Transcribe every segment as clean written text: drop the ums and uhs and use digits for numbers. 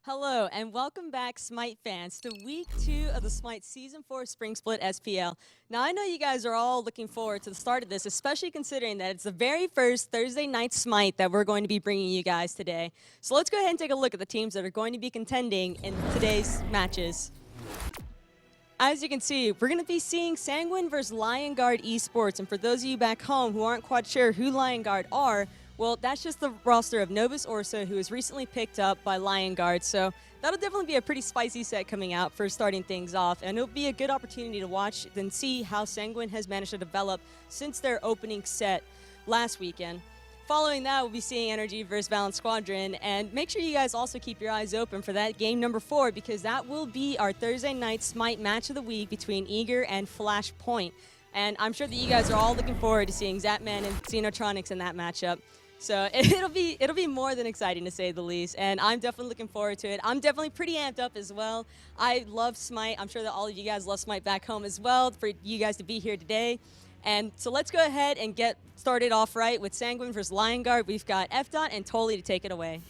Hello, and welcome back, Smite fans, to Week 2 of the Smite Season 4 Spring Split SPL. Now, I know you guys are all looking forward to the start of this, especially considering that it's the very first Thursday night Smite that we're going to be bringing you guys today. So let's go ahead and take a look at the teams that are going to be contending in today's matches. As you can see, we're going to be seeing Sanguine versus Guard Esports, and for those of you back home who aren't quite sure who Guard are, well, that's just the roster of Novus Orsa, who was recently picked up by Guard. So that'll definitely be a pretty spicy set coming out for starting things off. And it'll be a good opportunity to watch and see how Sanguine has managed to develop since their opening set last weekend. Following that, we'll be seeing Energy versus Balance Squadron. And make sure you guys also keep your eyes open for that game number 4, because that will be our Thursday night Smite match of the week between Ullr and Flashpoint. And I'm sure that you guys are all looking forward to seeing Zapman and Xenotronics in that matchup. So it'll be more than exciting, to say the least, and I'm definitely looking forward to it. I'm definitely pretty amped up as well. I love Smite. I'm sure that all of you guys love Smite back home as well, for you guys to be here today. And so let's go ahead and get started off right with Sanguine versus Guard. We've got FDOT and Tolly to take it away.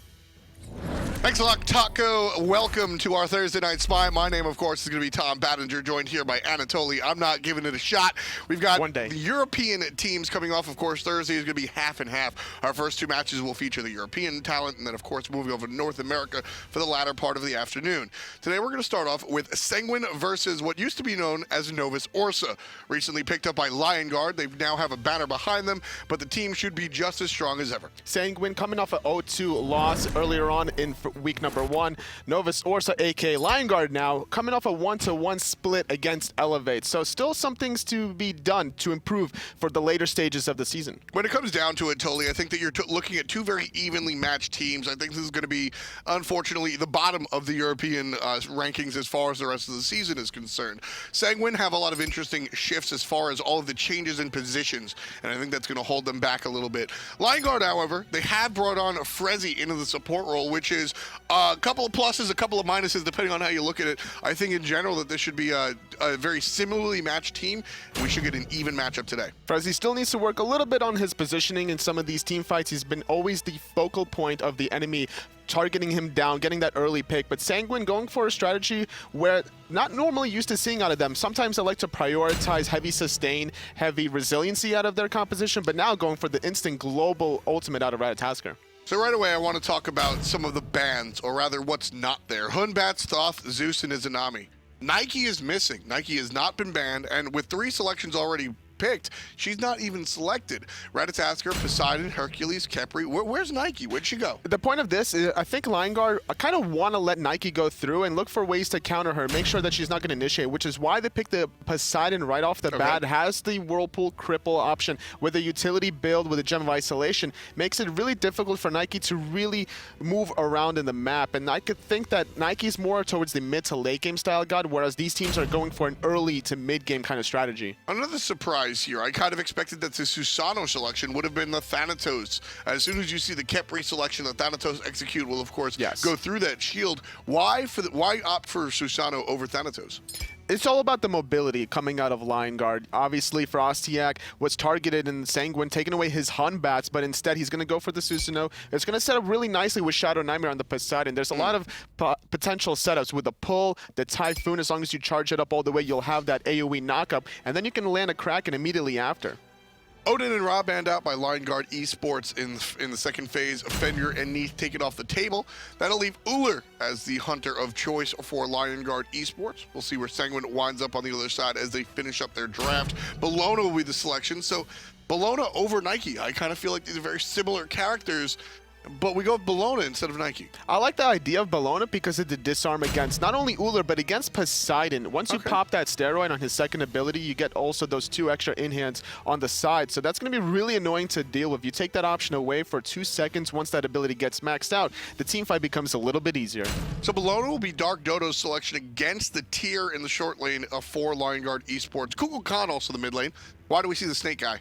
Thanks a lot, Taco. Welcome to our Thursday Night Spy. My name, of course, is going to be Tom Battinger, joined here by Anatoly. I'm not giving it a shot. We've got the European teams coming off. Of course, Thursday is going to be half and half. Our first two matches will feature the European talent, and then, of course, moving over to North America for the latter part of the afternoon. Today, we're going to start off with Sanguine versus what used to be known as Novus Orsa. Recently picked up by Guard. They now have a banner behind them, but the team should be just as strong as ever. Sanguine coming off an 0-2 loss earlier on in week number 1. Novus Orsa, aka Guard, now coming off a 1-1 split against Elevate. So still some things to be done to improve for the later stages of the season. When it comes down to it, Tolly, I think that you're looking at two very evenly matched teams. I think this is going to be, unfortunately, the bottom of the European rankings as far as the rest of the season is concerned. Sanguine have a lot of interesting shifts as far as all of the changes in positions, and I think that's going to hold them back a little bit. Guard, however, they have brought on Frezzyy into the support role, which is a couple of pluses, a couple of minuses, depending on how you look at it. I think in general that this should be a very similarly matched team, and we should get an even matchup today. Frezzyy still needs to work a little bit on his positioning in some of these team fights. He's been always the focal point of the enemy, targeting him down, getting that early pick. But Sanguine going for a strategy where not normally used to seeing out of them. Sometimes they like to prioritize heavy sustain, heavy resiliency out of their composition, but now going for the instant global ultimate out of Ratatoskr. So right away, I want to talk about some of the bans, or rather what's not there. Hunbats, Thoth, Zeus, and Izanami. Nike is missing. Nike has not been banned, and with 3 selections already picked, she's not even selected. Ratatoskr, Poseidon, Hercules, Khepri. Where's Nike? Where'd she go? The point of this is I think Guard kind of want to let Nike go through and look for ways to counter her, make sure that she's not going to initiate, which is why they picked the Poseidon right off the bat. Has the Whirlpool cripple option with a utility build with a Gem of Isolation. Makes it really difficult for Nike to really move around in the map. And I could think that Nike's more towards the mid to late game style god, whereas these teams are going for an early to mid game kind of strategy. Another surprise here. I kind of expected that the Susano selection would have been the Thanatos. As soon as you see the Khepri selection, the Thanatos execute will, of course, go through that shield. Why opt for Susano over Thanatos? It's all about the mobility coming out of Guard. Obviously, FrostiaK was targeted in Sanguine, taking away his Hunbats, but instead he's going to go for the Susano. It's going to set up really nicely with ShadowNightmare on the Poseidon. There's a lot of potential setups with the pull, the Typhoon. As long as you charge it up all the way, you'll have that AoE knockup, and then you can land a Kraken immediately after. Odin and Ra banned out by Guard Esports in the second phase. Fenrir and Neath take it off the table. That'll leave Ullr as the hunter of choice for Guard Esports. We'll see where Sanguine winds up on the other side as they finish up their draft. Bellona will be the selection. So Bellona over Nike. I kind of feel like these are very similar characters, but we go with Bellona instead of Nike. I like the idea of Bellona because of the disarm against not only Ullr, but against Poseidon. Once you pop that steroid on his second ability, you get also those 2 extra in-hands on the side. So that's going to be really annoying to deal with. You take that option away for 2 seconds. Once that ability gets maxed out, the team fight becomes a little bit easier. So Bellona will be DeathDodo's selection against the tier in the short lane for Guard Esports. Kukulkan also the mid lane. Why do we see the snake guy?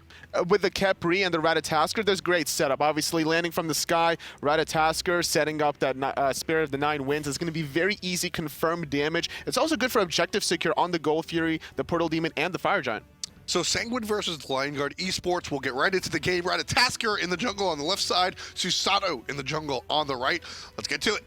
With the Khepri and the Ratatoskr, there's great setup. Obviously, landing from the sky, Ratatoskr setting up that Spirit of the Nine Winds is going to be very easy confirmed damage. It's also good for objective secure on the Gold Fury, the Portal Demon, and the Fire Giant. So Sanguine versus Guard Esports. We'll get right into the game. Ratatoskr in the jungle on the left side, Susano in the jungle on the right. Let's get to it.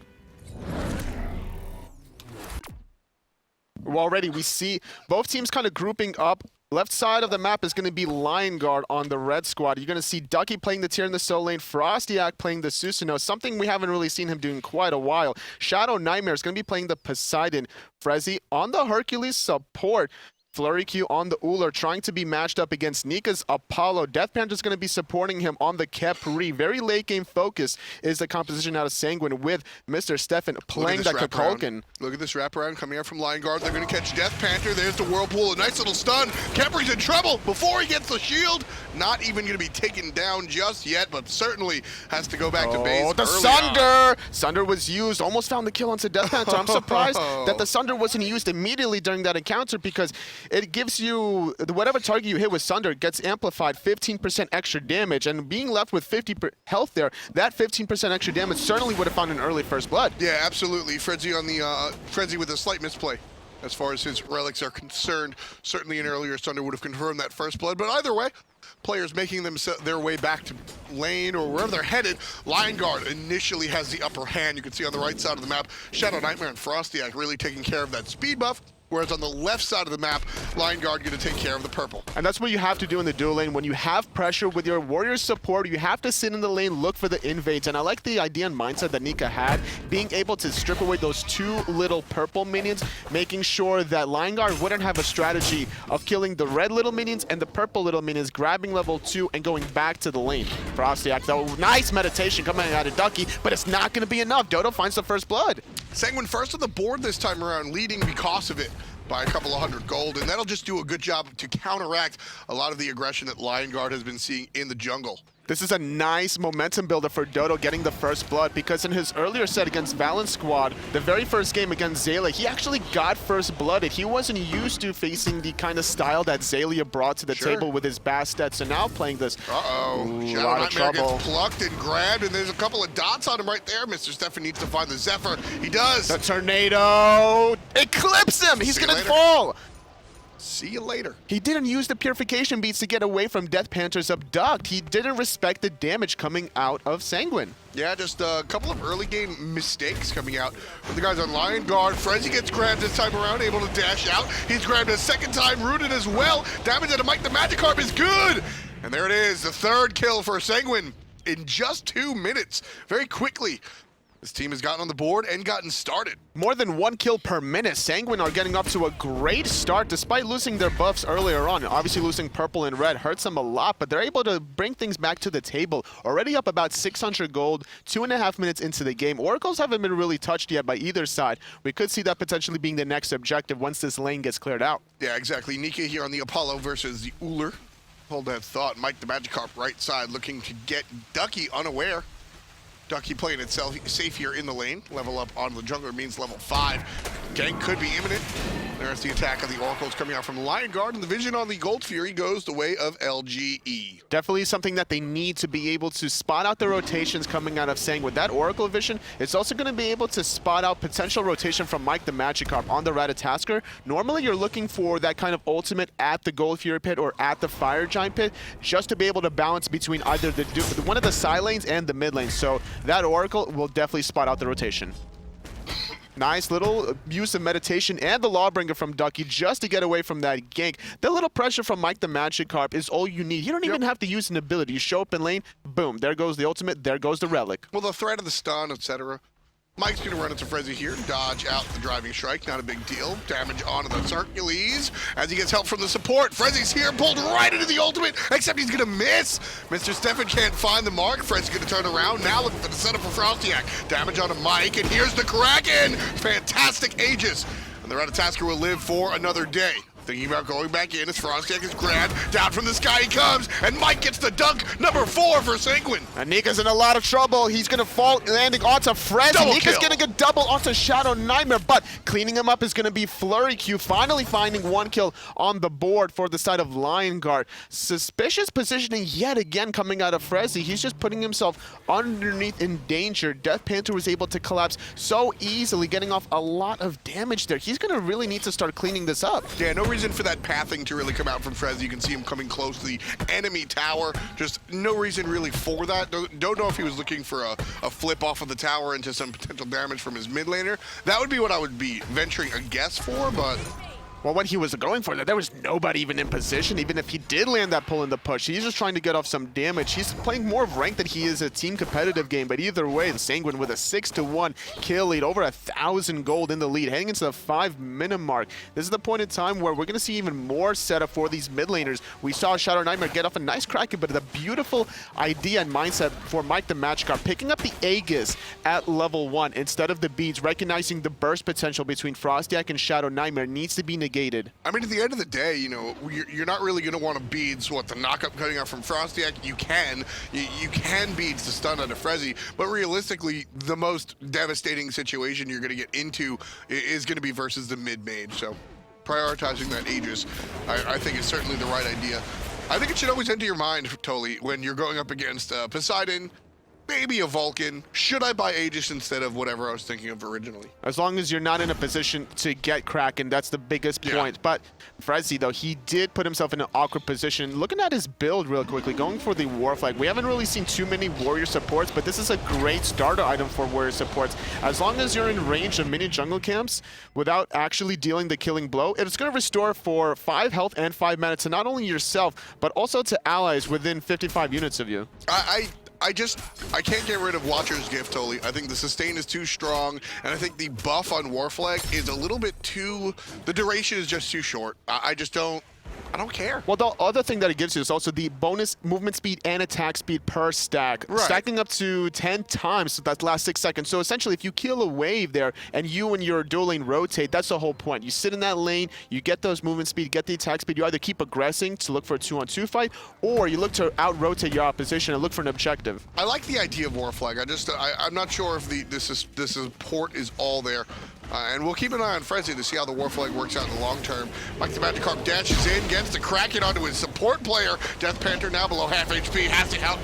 Already we see both teams kind of grouping up. Left side of the map is going to be Lion Guard on the red squad. You're going to see Ducky playing the tier in the solo lane, FrostiaK playing the Susano, something we haven't really seen him doing in quite a while. ShadowNightmare is going to be playing the Poseidon. Frezzyy on the Hercules support. FleuryQ on the Ullr, trying to be matched up against Nika's Apollo. DeathPanter is going to be supporting him on the Khepri. Very late game focus is the composition out of Sanguine with Mr. Stefan playing that Kukulkan. Look at this wraparound coming out from Lion Guard. They're going to catch DeathPanter. There's the Whirlpool. A nice little stun. Khepri's in trouble before he gets the shield. Not even going to be taken down just yet, but certainly has to go back to base. Oh, the Sunder! Sunder was used. Almost found the kill onto DeathPanter. I'm surprised that the Sunder wasn't used immediately during that encounter because it gives you, whatever target you hit with Sunder gets amplified 15% extra damage, and being left with 50 health there, that 15% extra damage certainly would have found an early first blood. Yeah, absolutely. Frezzyy on the Frezzyy with a slight misplay as far as his relics are concerned. Certainly an earlier Sunder would have confirmed that first blood, but either way, players making their way back to lane or wherever they're headed. Lion Guard initially has the upper hand. You can see on the right side of the map, ShadowNightmare and FrostiaK really taking care of that speed buff. Whereas on the left side of the map, Lion Guard going to take care of the purple. And that's what you have to do in the dual lane. When you have pressure with your warrior support, you have to sit in the lane, look for the invades. And I like the idea and mindset that Nika had, being able to strip away those two little purple minions, making sure that Lion Guard wouldn't have a strategy of killing the red little minions and the purple little minions, grabbing level 2 and going back to the lane. FrostiaK, though, nice meditation coming out of Ducky, but it's not going to be enough. Dodo finds the first blood. Sanguine first on the board this time around, leading because of it by a couple of hundred gold, and that'll just do a good job to counteract a lot of the aggression that Lion Guard has been seeing in the jungle. This is a nice momentum builder for Dodo getting the first blood, because in his earlier set against Valence Squad, the very first game against Xaylah, he actually got first blooded. He wasn't used to facing the kind of style that Xaylah brought to the table with his Bastet. So now playing this, ShadowNightmare gets plucked and grabbed, and there's a couple of dots on him right there. Mr. Stefan needs to find the Zephyr. He does. The tornado eclipse him. He's gonna fall. See you later. He didn't use the purification beats to get away from DeathPanter's abduct. He didn't respect the damage coming out of Sanguine. Yeah, just a couple of early game mistakes coming out from the guys on Lion Guard. Frezzyy gets grabbed this time around, able to dash out. He's grabbed a second time, rooted as well. Damage out of MikeTheMagikarp is good. And there it is, the third kill for Sanguine in just 2 minutes. Very quickly, this team has gotten on the board and gotten started. More than 1 kill per minute. Sanguine are getting up to a great start despite losing their buffs earlier on. Obviously losing purple and red hurts them a lot, but they're able to bring things back to the table. Already up about 600 gold, 2.5 minutes into the game. Oracles haven't been really touched yet by either side. We could see that potentially being the next objective once this lane gets cleared out. Yeah, exactly. Nika here on the Apollo versus the Ullr. Hold that thought. MikeTheMagikarp right side looking to get Ducky unaware. Ducky playing itself safe here in the lane. Level up on the jungler means level 5. Gank could be imminent. There's the attack of the Oracles coming out from the Lion Guard, and the vision on the Gold Fury goes the way of LGE. Definitely something that they need to be able to spot out the rotations coming out of Sang. With that Oracle vision, it's also going to be able to spot out potential rotation from MikeTheMagikarp on the Ratatoskr. Normally you're looking for that kind of ultimate at the Gold Fury pit or at the Fire Giant pit, just to be able to balance between either one of the side lanes and the mid lane. So that Oracle will definitely spot out the rotation. Nice little use of meditation and the Lawbringer from Ducky just to get away from that gank. The little pressure from MikeTheMagikarp is all you need. You don't even have to use an ability. You show up in lane, boom, there goes the ultimate, there goes the relic. Well, the threat of the stun, etc. Mike's going to run into Frezzyy here, dodge out the driving strike, not a big deal. Damage onto the Hercules as he gets help from the support. Frezzy's here, pulled right into the ultimate, except he's going to miss. Mr. Stefan can't find the mark. Frezzy's going to turn around, now looking for the setup for FrostiaK. Damage onto Mike, and here's the Kraken. Fantastic Aegis. And the Ratatoskr will live for another day. Thinking about going back in as FrostiaK is grabbed. Down from the sky he comes, and Mike gets the dunk, number 4 for Sanguine. And Nika's in a lot of trouble. He's going to fall, landing onto Frezzyy. Nika's going to get double onto ShadowNightmare, but cleaning him up is going to be FleuryQ, finally finding 1 kill on the board for the side of Lion Guard. Suspicious positioning yet again coming out of Frezzyy. He's just putting himself underneath in danger. DeathPanter was able to collapse so easily, getting off a lot of damage there. He's going to really need to start cleaning this up. Yeah, no reason reason for that pathing to really come out from Frezzyy. You can see him coming close to the enemy tower. Just no reason really for that. Don't know if he was looking for a flip off of the tower into some potential damage from his mid laner. That would be what I would be venturing a guess for, but... Well, what he was going for, there was nobody even in position. Even if he did land that pull in the push, he's just trying to get off some damage. He's playing more of rank than he is a team competitive game. But either way, the Sanguine with a 6-1 kill lead, over 1,000 gold in the lead, heading into the 5-minute mark. This is the point in time where we're going to see even more setup for these mid laners. We saw ShadowNightmare get off a nice Kraken, but the beautiful idea and mindset for MikeTheMagikarp, picking up the Aegis at level 1 instead of the beads, recognizing the burst potential between FrostiaK and ShadowNightmare needs to be negated. I mean, at the end of the day, you know, you're not really going to want to beads what the knockup cutting out from FrostiaK. You can beads the stun out of Frezzyy, but realistically, the most devastating situation you're going to get into is going to be versus the mid mage. So prioritizing that Aegis, I think is certainly the right idea. I think it should always enter your mind, Toli, when you're going up against Poseidon, maybe a Vulcan. Should I buy Aegis instead of whatever I was thinking of originally? As long as you're not in a position to get Kraken, that's the biggest point. But Frezzyy, though, he did put himself in an awkward position. Looking at his build real quickly, going for the War Flag. We haven't really seen too many warrior supports, but this is a great starter item for warrior supports. As long as you're in range of mini jungle camps without actually dealing the killing blow, it's going to restore for 5 health and 5 mana to not only yourself, but also to allies within 55 units of you. I can't get rid of Watcher's Gift, Toli. I think the sustain is too strong, and I think the buff on War Flag is a little bit too... The duration is just too short. I don't care. Well, the other thing that it gives you is also the bonus movement speed and attack speed per stack. Right. Stacking up to 10 times, so that last 6 seconds. So essentially, if you kill a wave there and you and your dual lane rotate, that's the whole point. You sit in that lane, you get those movement speed, get the attack speed. You either keep aggressing to look for a 2-on-2 fight, or you look to out-rotate your opposition and look for an objective. I like the idea of War Flag. I'm not sure if this port is all there. And we'll keep an eye on Frezzyy to see how the War Flag works out in the long term. MikeTheMagikarp dashes in, gets the Kraken onto his support player. DeathPanter now below half HP, has to help,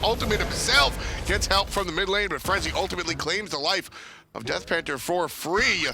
Ultimate himself gets help from the mid lane, but Frezzyy ultimately claims the life of DeathPanter for free.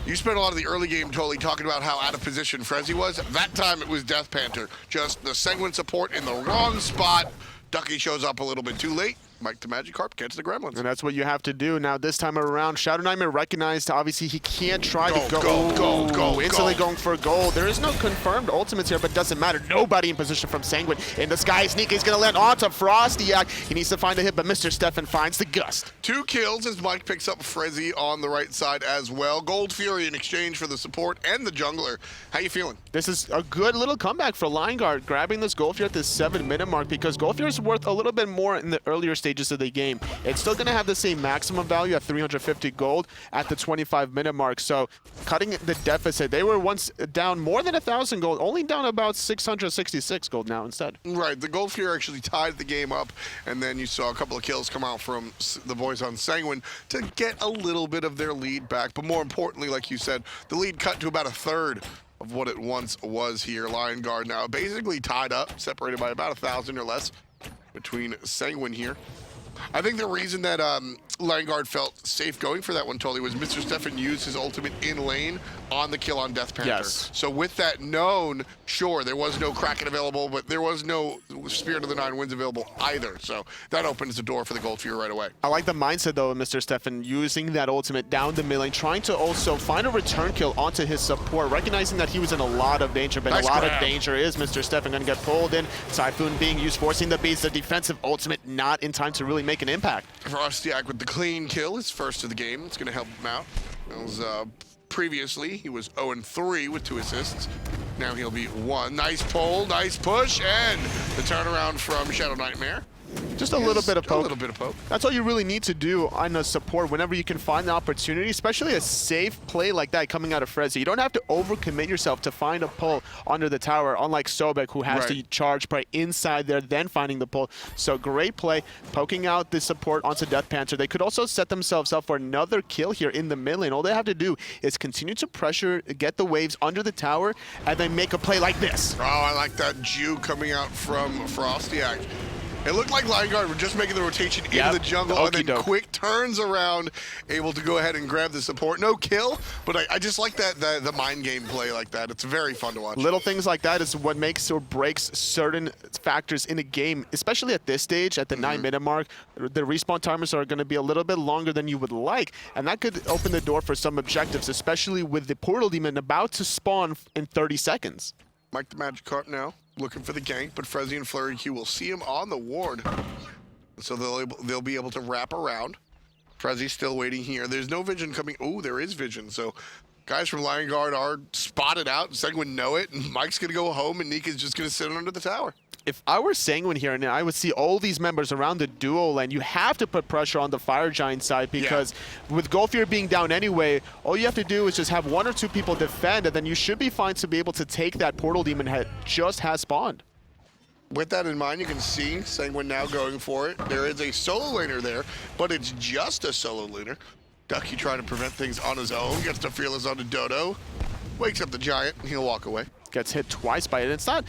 You spent a lot of the early game, Toli, talking about how out of position Frezzyy was. That time it was DeathPanter. Just the Sanguine support in the wrong spot. Ducky shows up a little bit too late. MikeTheMagikarp gets the gremlins. And that's what you have to do. Now, this time around, ShadowNightmare recognized, obviously, he can't try to go instantly going for gold. There is no confirmed ultimates here, but doesn't matter. Nobody in position from Sanguine. In the skies, Nika is going to land onto FrostiaK. He needs to find a hit, but Mr. Stefan finds the gust. 2 kills as Mike picks up Frezzyy on the right side as well. Gold Fury in exchange for the support and the jungler. How you feeling? This is a good little comeback for Guard, grabbing this Gold Fury at the 7-minute mark, because Gold Fury is worth a little bit more in the earlier stages of the game. It's still going to have the same maximum value at 350 gold at the 25-minute mark. So cutting the deficit, they were once down more than 1,000 gold, only down about 666 gold now instead. Right, the Gold Fury actually tied the game up, and then you saw a couple of kills come out from the boys on Sanguine to get a little bit of their lead back. But more importantly, like you said, the lead cut to about 1/3 of what it once was here. Guard now basically tied up, separated by about 1,000 or less between Sanguine here. I think the reason that Guard felt safe going for that one, Toli, was Mr. Stefan used his ultimate in lane on the kill on DeathPanter. Yes. So with that known, sure, there was no Kraken available, but there was no Spirit of the Nine Winds available either. So that opens the door for the Gold Fury right away. I like the mindset, though, of Mr. Stefan using that ultimate down the mid lane, trying to also find a return kill onto his support, recognizing that he was in a lot of danger, but nice a lot grab. of danger is Mr. Stefan going to get pulled in. Typhoon being used, forcing the beast, the defensive ultimate not in time to really make an impact. FrostiaK with the clean kill, his first of the game. It's going to help him out. That was, previously, he was 0-3 with 2 assists. Now he'll be 1. Nice pull, nice push, and the turnaround from ShadowNightmare. Just a little bit of poke. A little bit of poke. That's all you really need to do on a support whenever you can find the opportunity, especially a safe play like that coming out of Frezzyy. You don't have to overcommit yourself to find a pull under the tower, unlike Sobek, who has to charge probably inside there, then finding the pull. So great play, poking out the support onto DeathPanter. They could also set themselves up for another kill here in the mid lane. All they have to do is continue to pressure, get the waves under the tower, and then make a play like this. Oh, I like that Jew coming out from FrostiaK. It looked like Guard were just making the rotation into the jungle and then quick turns around, able to go ahead and grab the support. No kill, but I just like that the mind game play like that. It's very fun to watch. Little things like that is what makes or breaks certain factors in a game, especially at this stage, at the 9-minute mark. The respawn timers are going to be a little bit longer than you would like, and that could open the door for some objectives, especially with the Portal Demon about to spawn in 30 seconds. MikeTheMagikarp now looking for the gank, but Frezzyy and FleuryQ will see him on the ward. So they'll be able to wrap around. Frezzy's still waiting here. There's no vision coming. Oh, there is vision. So guys from Guard are spotted out. Sanguine know it, and Mike's going to go home, and Nika's just going to sit under the tower. If I were Sanguine here, and I would see all these members around the duo lane, you have to put pressure on the Fire Giant side, because with Goldfear being down anyway, all you have to do is just have 1 or 2 people defend, and then you should be fine to be able to take that Portal Demon head just has spawned. With that in mind, you can see Sanguine now going for it. There is a solo laner there, but it's just a solo laner. Ducky trying to prevent things on his own, gets the Fearless onto Dodo, wakes up the Giant, and he'll walk away. Gets hit twice by it. It's not.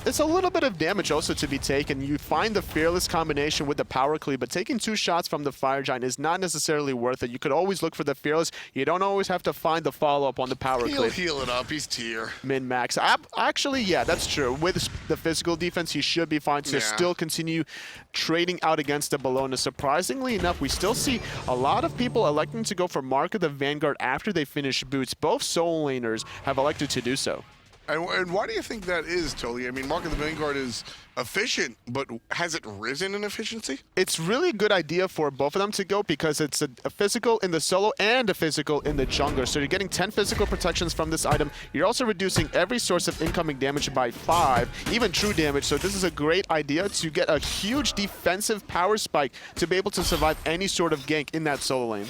It's a little bit of damage also to be taken. You find the Fearless combination with the power cleave, but taking 2 shots from the Fire Giant is not necessarily worth it. You could always look for the Fearless. You don't always have to find the follow-up on the power cleave. He'll heal it up. He's tier. Min-max. Actually, yeah, that's true. With the physical defense, he should be fine to still continue trading out against the Bellona. Surprisingly enough, we still see a lot of people electing to go for Mark of the Vanguard after they finish boots. Both solo laners have elected to do so. And why do you think that is, Tully? I mean, Mark of the Vanguard is efficient, but has it risen in efficiency? It's really a good idea for both of them to go, because it's a physical in the solo and a physical in the jungler. So you're getting 10 physical protections from this item. You're also reducing every source of incoming damage by 5, even true damage. So this is a great idea to get a huge defensive power spike to be able to survive any sort of gank in that solo lane.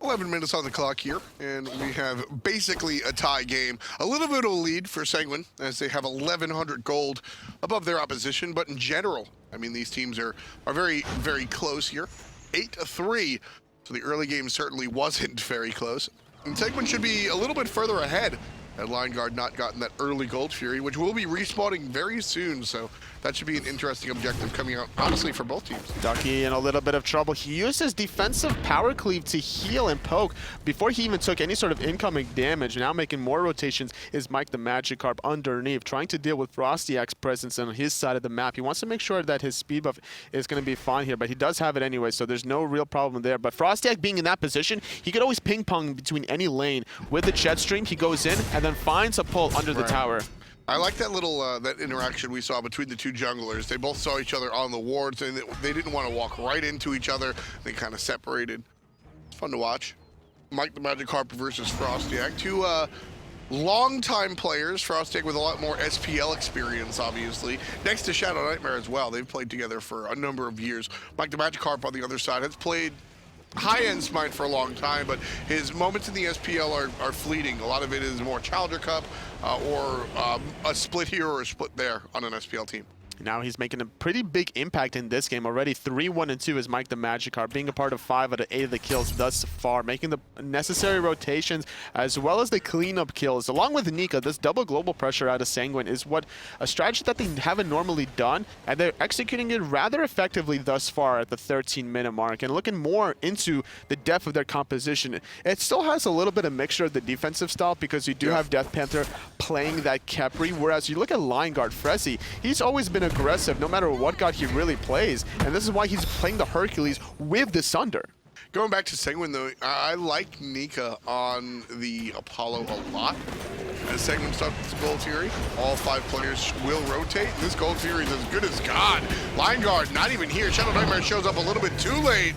11 minutes on the clock here, and we have basically a tie game. A little bit of a lead for Sanguine, as they have 1,100 gold above their opposition, but in general, I mean, these teams are very, very close here. 8-3, so the early game certainly wasn't very close. And Sanguine should be a little bit further ahead had Guard not gotten that early Gold Fury, which will be respawning very soon, so that should be an interesting objective coming out, honestly, for both teams. Ducky in a little bit of trouble. He used his defensive power cleave to heal and poke before he even took any sort of incoming damage. Now making more rotations is MikeTheMagikarp underneath, trying to deal with FrostiaK's presence on his side of the map. He wants to make sure that his speed buff is going to be fine here, but he does have it anyway, so there's no real problem there. But FrostiaK being in that position, he could always ping-pong between any lane. With the jet stream, he goes in and then finds a pull under the tower. I like that little that interaction we saw between the two junglers. They both saw each other on the wards, and they didn't want to walk right into each other. They kind of separated. It's fun to watch. MikeTheMagikarp versus FrostiaK. Two long-time players. FrostiaK with a lot more SPL experience, obviously. Next to ShadowNightmare as well. They've played together for a number of years. MikeTheMagikarp on the other side has played high-end Smite for a long time, but his moments in the SPL are fleeting. A lot of it is more Challenger Cup or a split here or a split there on an SPL team. Now he's making a pretty big impact in this game already. 3-1-2 is MikeTheMagikarp, being a part of 5 out of 8 of the kills thus far, making the necessary rotations as well as the cleanup kills. Along with Nika, this double global pressure out of Sanguine is what a strategy that they haven't normally done, and they're executing it rather effectively thus far at the 13-minute mark. And looking more into the depth of their composition, it still has a little bit of mixture of the defensive style, because you do have DeathPanter playing that Khepri, whereas you look at Guard Frezzyy, he's always been aggressive no matter what god he really plays, and this is why he's playing the Hercules with the Sunder. Going back to Sanguine though, I like Nika on the Apollo a lot. As Sanguine starts with the Gold Fury, all 5 players will rotate. This Gold Fury is as good as God. Guard not even here. ShadowNightmare shows up a little bit too late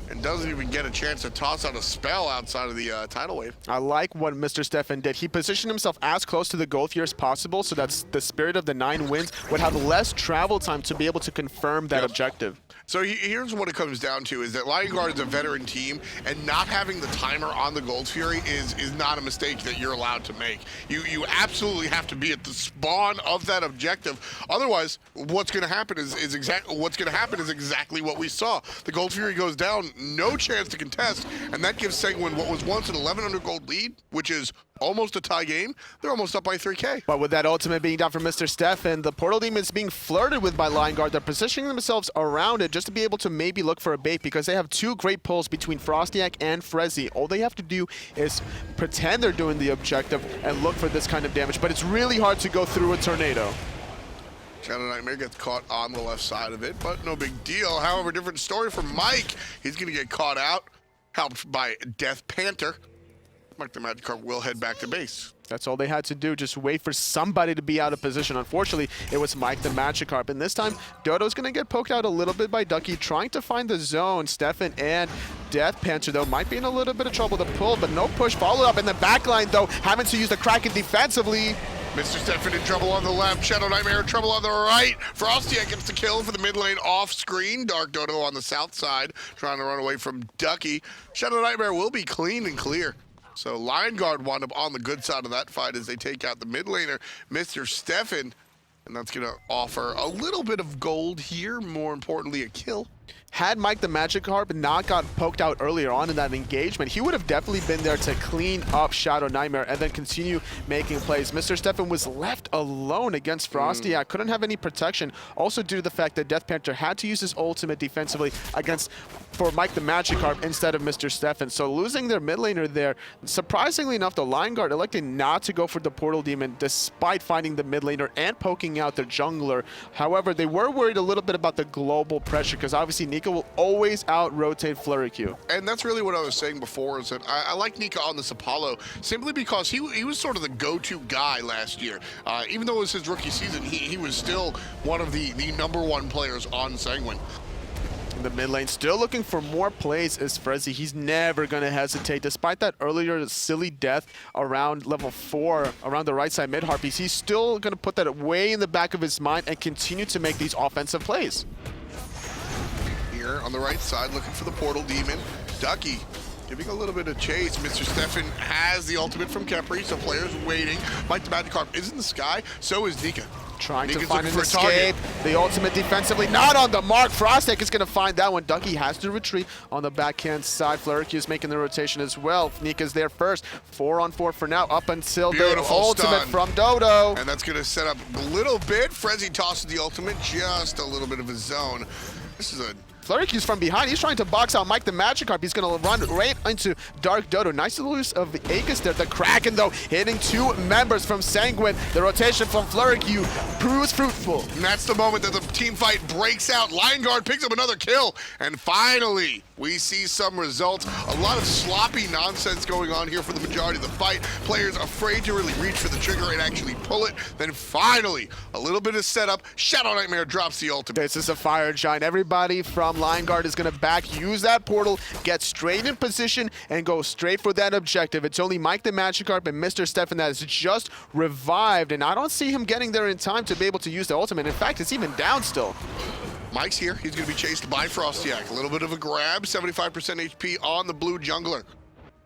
and doesn't even get a chance to toss out a spell outside of the tidal wave. I like what Mr. Stefan did. He positioned himself as close to the Gold Fury as possible, so that the Spirit of the 9 Winds would have less travel time to be able to confirm that objective. So here's what it comes down to, is that Guard is a veteran team, and not having the timer on the Gold Fury is not a mistake that you're allowed to make. You absolutely have to be at the spawn of that objective. Otherwise, what's going to happen is exactly what we saw. The Gold Fury goes down, no chance to contest, and that gives Sanguine what was once an 1,100 gold lead, which is almost a tie game. They're almost up by 3K. But with that ultimate being down for Mr. Stefan, the Portal Demon is being flirted with by Lion Guard. They're positioning themselves around it just to be able to maybe look for a bait because they have two great pulls between FrostiaK and Frezzyy. All they have to do is pretend they're doing the objective and look for this kind of damage, but it's really hard to go through a tornado. ShadowNightmare gets caught on the left side of it, but no big deal. However, different story for Mike. He's going to get caught out, helped by DeathPanter. MikeTheMagikarp will head back to base. That's all they had to do, just wait for somebody to be out of position. Unfortunately, it was MikeTheMagikarp, and this time, Dodo's going to get poked out a little bit by Ducky, trying to find the zone. Stefan and DeathPanter, though, might be in a little bit of trouble to pull, but no push. Followed up in the backline, though, having to use the Kraken defensively. Mr. Stefan in trouble on the left, ShadowNightmare in trouble on the right. FrostiaK gets the kill for the mid lane off screen. DeathDodo on the south side, trying to run away from Ducky. ShadowNightmare will be clean and clear. So Lion Guard wound up on the good side of that fight as they take out the mid laner, Mr. Stefan. And that's going to offer a little bit of gold here, more importantly, a kill. Had MikeTheMagikarp not got poked out earlier on in that engagement, he would have definitely been there to clean up ShadowNightmare and then continue making plays. Mr. Stefan was left alone against FrostiaK, couldn't have any protection, also due to the fact that DeathPanter had to use his ultimate defensively for MikeTheMagikarp instead of Mr. Stefan. So losing their mid laner there, surprisingly enough, the Lion Guard elected not to go for the Portal Demon despite finding the mid laner and poking out their jungler. However, they were worried a little bit about the global pressure because obviously Nika will always out-rotate FleuryQ. And that's really what I was saying before, is that I like Nika on this Apollo simply because he was sort of the go-to guy last year. Even though it was his rookie season, he was still one of the #1 players on Sanguine. In the mid lane, still looking for more plays is Frezzyy. He's never going to hesitate. Despite that earlier silly death around level 4, around the right side mid Harpies, he's still going to put that way in the back of his mind and continue to make these offensive plays. Here on the right side, looking for the Portal Demon. Ducky giving a little bit of chase. Mr. Stefan has the ultimate from Khepri, so players waiting. MikeTheMagikarp is in the sky, so is Nika. Trying Nika's to find an looking for a escape. target. The ultimate defensively not on the mark. FrostiaK is going to find that one. Ducky has to retreat on the backhand side. FleuryQ is making the rotation as well. Nika's there first. 4-on-4 for now, up until Beautiful the ultimate stun from Dodo. And that's going to set up a little bit. Frezzyy tosses the ultimate, just a little bit of a zone. This is a FleuryQ's from behind. He's trying to box out MikeTheMagikarp. He's going to run right into DeathDodo. Nice use of the Aegis there. The Kraken, though, hitting 2 members from Sanguine. The rotation from FleuryQ proves fruitful. And that's the moment that the team fight breaks out. Lion Guard picks up another kill. And finally, we see some results. A lot of sloppy nonsense going on here for the majority of the fight. Players afraid to really reach for the trigger and actually pull it. Then finally, a little bit of setup. ShadowNightmare drops the ultimate. This is a fire giant. Everybody from Lion Guard is going to use that portal, get straight in position, and go straight for that objective. It's only MikeTheMagikarp and Mr. Stefan that is just revived, and I don't see him getting there in time to be able to use the ultimate. In fact, it's even down still. Mike's here. He's going to be chased by FrostiaK. A little bit of a grab, 75% HP on the blue jungler.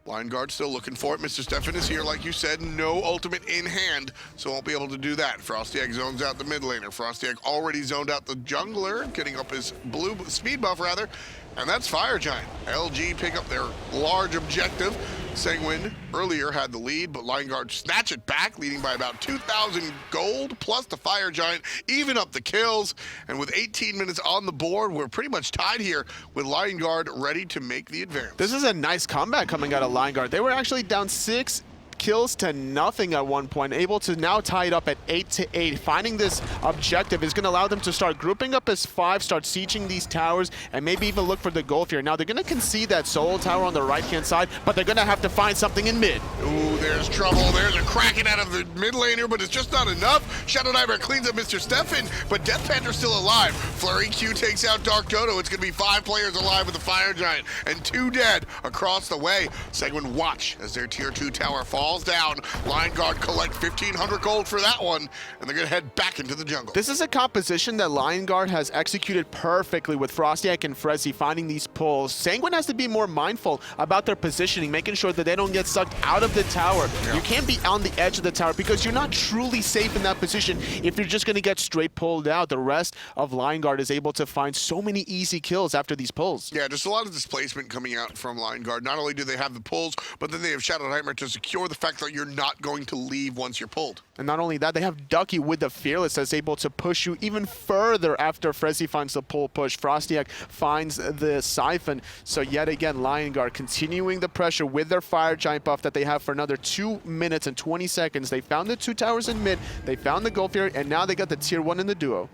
Lion Guard still looking for it. Mr. Stefan is here, like you said, no ultimate in hand, so won't be able to do that. FrostiaK zones out the mid laner. FrostiaK already zoned out the jungler, getting up his blue speed buff, rather, and that's Fire Giant. LG pick up their large objective. Sanguine earlier had the lead, but Lion Guard snatch it back, leading by about 2,000 gold, plus the Fire Giant, even up the kills. And with 18 minutes on the board, we're pretty much tied here with Lion Guard ready to make the advance. This is a nice comeback coming out of Lion Guard. They were actually down 6 kills to nothing at one point, able to now tie it up at 8-8. Finding this objective is going to allow them to start grouping up as 5, start sieging these towers, and maybe even look for the gold here. Now they're going to concede that solo tower on the right-hand side, but they're going to have to find something in mid. Ooh, there's trouble. There's a Kraken out of the mid laner, but it's just not enough. ShadowNightmare cleans up Mr. Stefan, but DeathPanter's still alive. FleuryQ takes out DeathDodo. It's going to be 5 players alive with the Fire Giant and 2 dead across the way. Sanguine watch as their tier 2 tower falls down. Lion Guard collect 1,500 gold for that one, and they're going to head back into the jungle. This is a composition that Lion Guard has executed perfectly with FrostiaK and Frezzyy finding these pulls. Sanguine has to be more mindful about their positioning, making sure that they don't get sucked out of the tower. Yeah. You can't be on the edge of the tower because you're not truly safe in that position if you're just going to get straight pulled out. The rest of Lion Guard is able to find so many easy kills after these pulls. Yeah, just a lot of displacement coming out from Lion Guard. Not only do they have the pulls, but then they have ShadowNightmare to secure the fact that you're not going to leave once you're pulled. And not only that, they have Ducky with the Fearless that's able to push you even further after Frezzyy finds the pull push. FrostiaK finds the Siphon. So yet again, Lion Guard continuing the pressure with their Fire Giant buff that they have for another 2 minutes and 20 seconds. They found the 2 towers in mid, they found the Gold Fury, and now they got the tier 1 in the duo.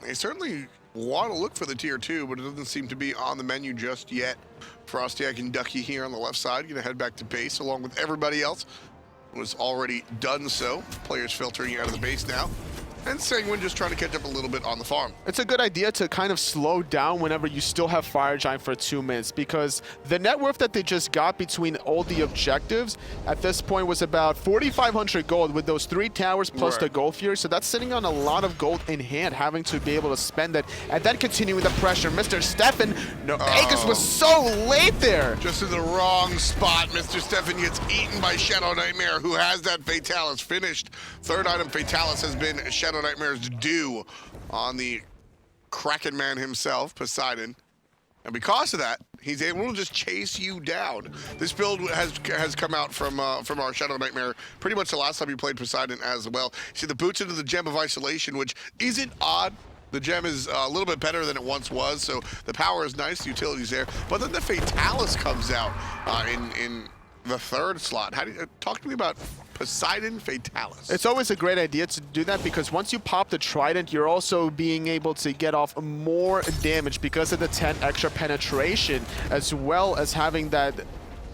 They certainly want to look for the tier 2, but it doesn't seem to be on the menu just yet. FrostiaK and Ducky here on the left side, gonna head back to base along with everybody else. Was already done so. Players filtering out of the base now. And Sanguine just trying to catch up a little bit on the farm. It's a good idea to kind of slow down whenever you still have Fire Giant for 2 minutes, because the net worth that they just got between all the objectives at this point was about 4,500 gold with those 3 towers plus the Gold Fury. So that's sitting on a lot of gold in hand, having to be able to spend it. And then continuing the pressure. Mr. Stefan, no, Aegis was so late there. Just in the wrong spot. Mr. Stefan gets eaten by ShadowNightmare, who has that Fatalis finished. Third item Fatalis has been ShadowNightmare's due on the Kraken man himself, Poseidon. And because of that, he's able to just chase you down. This build has come out from our ShadowNightmare pretty much the last time you played Poseidon as well. See the boots into the Gem of Isolation, which isn't odd. The gem is a little bit better than it once was, so the power is nice, the utility's there. But then the Fatalis comes out in the third slot. How do you talk to me about Poseidon Fatalis? It's always a great idea to do that, because once you pop the Trident, you're also being able to get off more damage because of the 10 extra penetration, as well as having that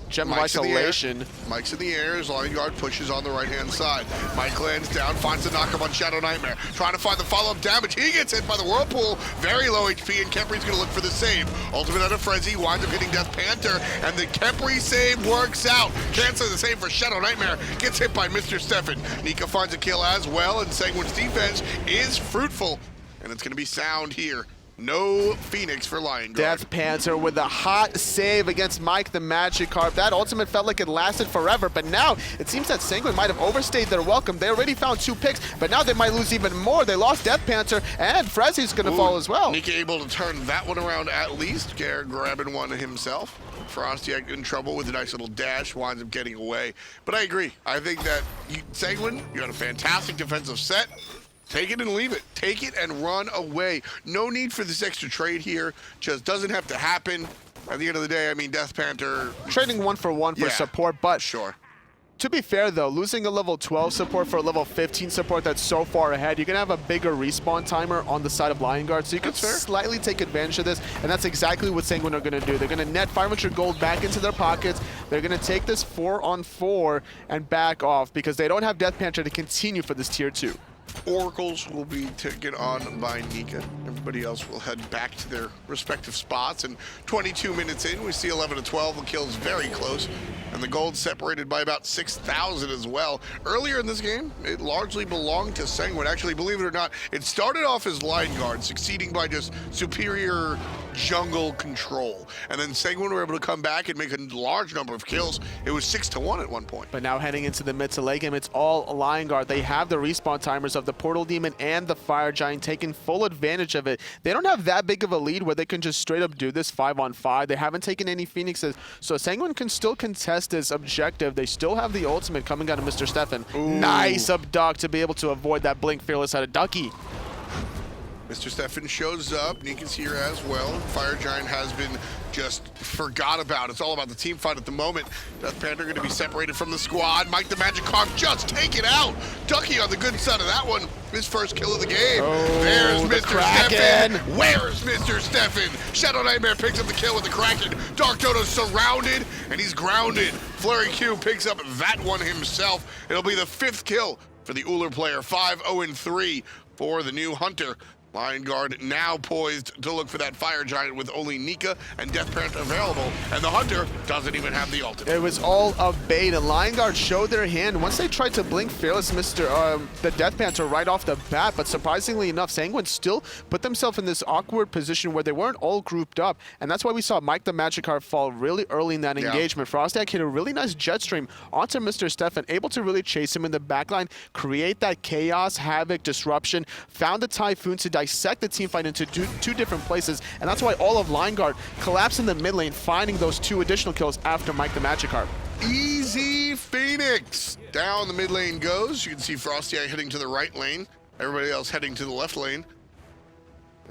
Gem of Isolation. Mike's in the air as Lion Guard pushes on the right-hand side. Mike lands down, finds the knock-up on ShadowNightmare. Trying to find the follow-up damage. He gets hit by the Whirlpool. Very low HP, and Khepri's going to look for the save. Ultimate out of Frezzyy, winds up hitting DeathPanter, and the Khepri save works out. Cancels the save for ShadowNightmare. Gets hit by Mr. Stefan. Nika finds a kill as well, and Sanguine's defense is fruitful. And it's going to be sound here. No Phoenix for Lion Guard. DeathPanter with a hot save against MikeTheMagikarp. That ultimate felt like it lasted forever, but now it seems that Sanguine might have overstayed their welcome. They already found 2 picks, but now they might lose even more. They lost DeathPanter, and Frezzy's going to fall as well. Nika able to turn that one around at least. Grabbing one himself. FrostiaK in trouble with a nice little dash, winds up getting away. But I agree. I think that Sanguine, you got a fantastic defensive set. Take it and leave it. Take it and run away. No need for this extra trade here. Just doesn't have to happen. At the end of the day, I mean, DeathPanter... Trading 1-for-1 for support, but... Sure. To be fair, though, losing a level 12 support for a level 15 support that's so far ahead, you're going to have a bigger respawn timer on the side of Lion Guard, so you can slightly take advantage of this, and that's exactly what Sanguine are going to do. They're going to net 500 gold back into their pockets. They're going to take this 4-on-4 and back off, because they don't have DeathPanter to continue for this tier 2. Oracles will be taken on by Nika. Everybody else will head back to their respective spots. And 22 minutes in, we see 11 to 12. The kill's very close. And the gold separated by about 6,000 as well. Earlier in this game, it largely belonged to Sanguine. Actually, believe it or not, it started off as Lion Guard, succeeding by just superior jungle control. And then Sanguine were able to come back and make a large number of kills. It was 6-1 at one point. But now heading into the mid to late game, it's all Lion Guard. They have the respawn timers of the Portal Demon and the Fire Giant, taking full advantage of it. They don't have that big of a lead where they can just straight up do this 5-on-5. They haven't taken any Phoenixes, so Sanguine can still contest this objective. They still have the ultimate coming out of Mr. Stefan. Ooh. Nice abduct to be able to avoid that Blink Fearless out of Ducky. Mr. Stefan shows up. Nika's here as well. Fire Giant has been just forgot about. It's all about the team fight at the moment. DeathPanter going to be separated from the squad. MikeTheMagikarp just take it out. Ducky on the good side of that one. His first kill of the game. Oh, there's Mr. Stefan. Kraken. Where's Mr. Stefan? ShadowNightmare picks up the kill with the Kraken. DarkDodo surrounded, and he's grounded. FleuryQ picks up that one himself. It'll be the 5th kill for the Ullr player. 5-0-3 for the new Hunter. Lion Guard now poised to look for that Fire Giant with only Nika and DeathPanter available, and the Hunter doesn't even have the ultimate. It was all a bait, and Lion Guard showed their hand once they tried to blink Fearless the DeathPanter right off the bat, but surprisingly enough, Sanguine still put themselves in this awkward position where they weren't all grouped up, and that's why we saw MikeTheMagikarp fall really early in that engagement. FrostiaK hit a really nice jet stream onto Mr. Stefan, able to really chase him in the backline, create that chaos, havoc, disruption, found the Typhoon to dissect the team fight into two different places, and that's why all of Lion Guard collapsed in the mid lane, finding those 2 additional kills after MikeTheMagikarp. Easy Phoenix. Down the mid lane goes. You can see FrostiaK heading to the right lane. Everybody else heading to the left lane.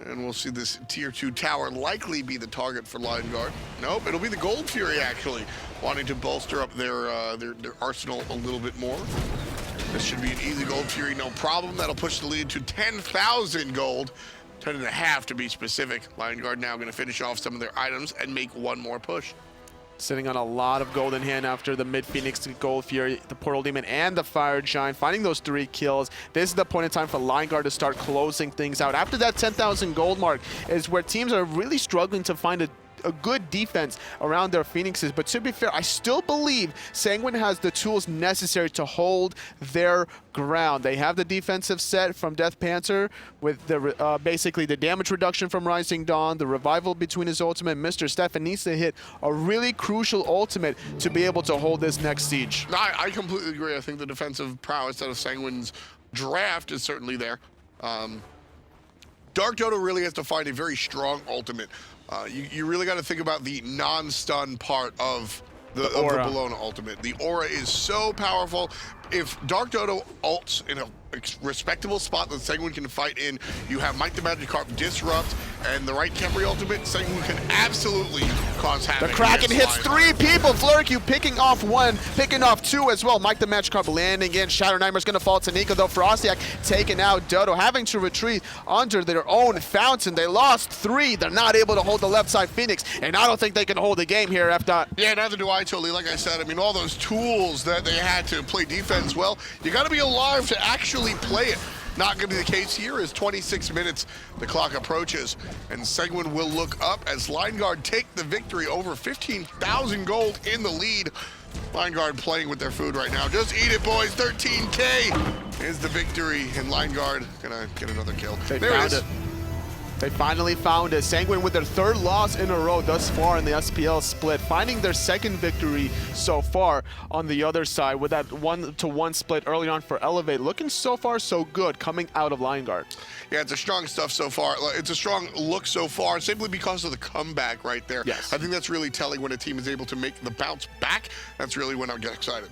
And we'll see this tier 2 tower likely be the target for Lion Guard. Nope, it'll be the Gold Fury actually, wanting to bolster up their arsenal a little bit more. This should be an easy Gold Fury, no problem. That'll push the lead to 10,000 gold. 10.5 to be specific. Lion Guard now going to finish off some of their items and make one more push. Sitting on a lot of gold in hand after the mid-Phoenix to Gold Fury, the Portal Demon, and the Fire Giant, finding those 3 kills. This is the point in time for Lion Guard to start closing things out. After that 10,000 gold mark is where teams are really struggling to find a good defense around their Phoenixes. But to be fair, I still believe Sanguine has the tools necessary to hold their ground. They have the defensive set from DeathPanter with the basically the damage reduction from Rising Dawn, the revival between his ultimate. Mr. Stefan needs to hit a really crucial ultimate to be able to hold this next siege. No, I completely agree. I think the defensive prowess out of Sanguine's draft is certainly there. DeathDarkDodo really has to find a very strong ultimate. You really got to think about the non-stun part of the Bellona ultimate. The aura is so powerful. If DeathDarkDodo ults in a respectable spot that Sanguine can fight in, you have MikeTheMagikarp disrupt, and the right Khepri ultimate, Sanguine can absolutely cause havoc. The Kraken hits 3 people. FleuryQ picking off 1, picking off 2 as well. MikeTheMagikarp landing in. ShadowNightmare's going to fall to Nika, though. FrostiaK taking out Dodo, having to retreat under their own fountain. They lost 3. They're not able to hold the left side Phoenix, and I don't think they can hold the game here after. Yeah, neither do I, totally. Like I said, I mean, all those tools that they had to play defense well, you got to be alive to actually play it. Not going to be the case here as 26 minutes the clock approaches, and Sanguine will look up as Lion Guard take the victory over 15,000 gold in the lead. Lion Guard playing with their food right now. Just eat it, boys. 13K is the victory, and Lion Guard gonna get another kill. There it is. They finally found it. Sanguine with their 3rd loss in a row thus far in the SPL split, finding their 2nd victory so far on the other side with that 1-to-1 split early on for Elevate. Looking so far so good coming out of Lion Guard. Yeah, it's a strong stuff so far. It's a strong look so far, simply because of the comeback right there. Yes. I think that's really telling when a team is able to make the bounce back. That's really when I'll get excited.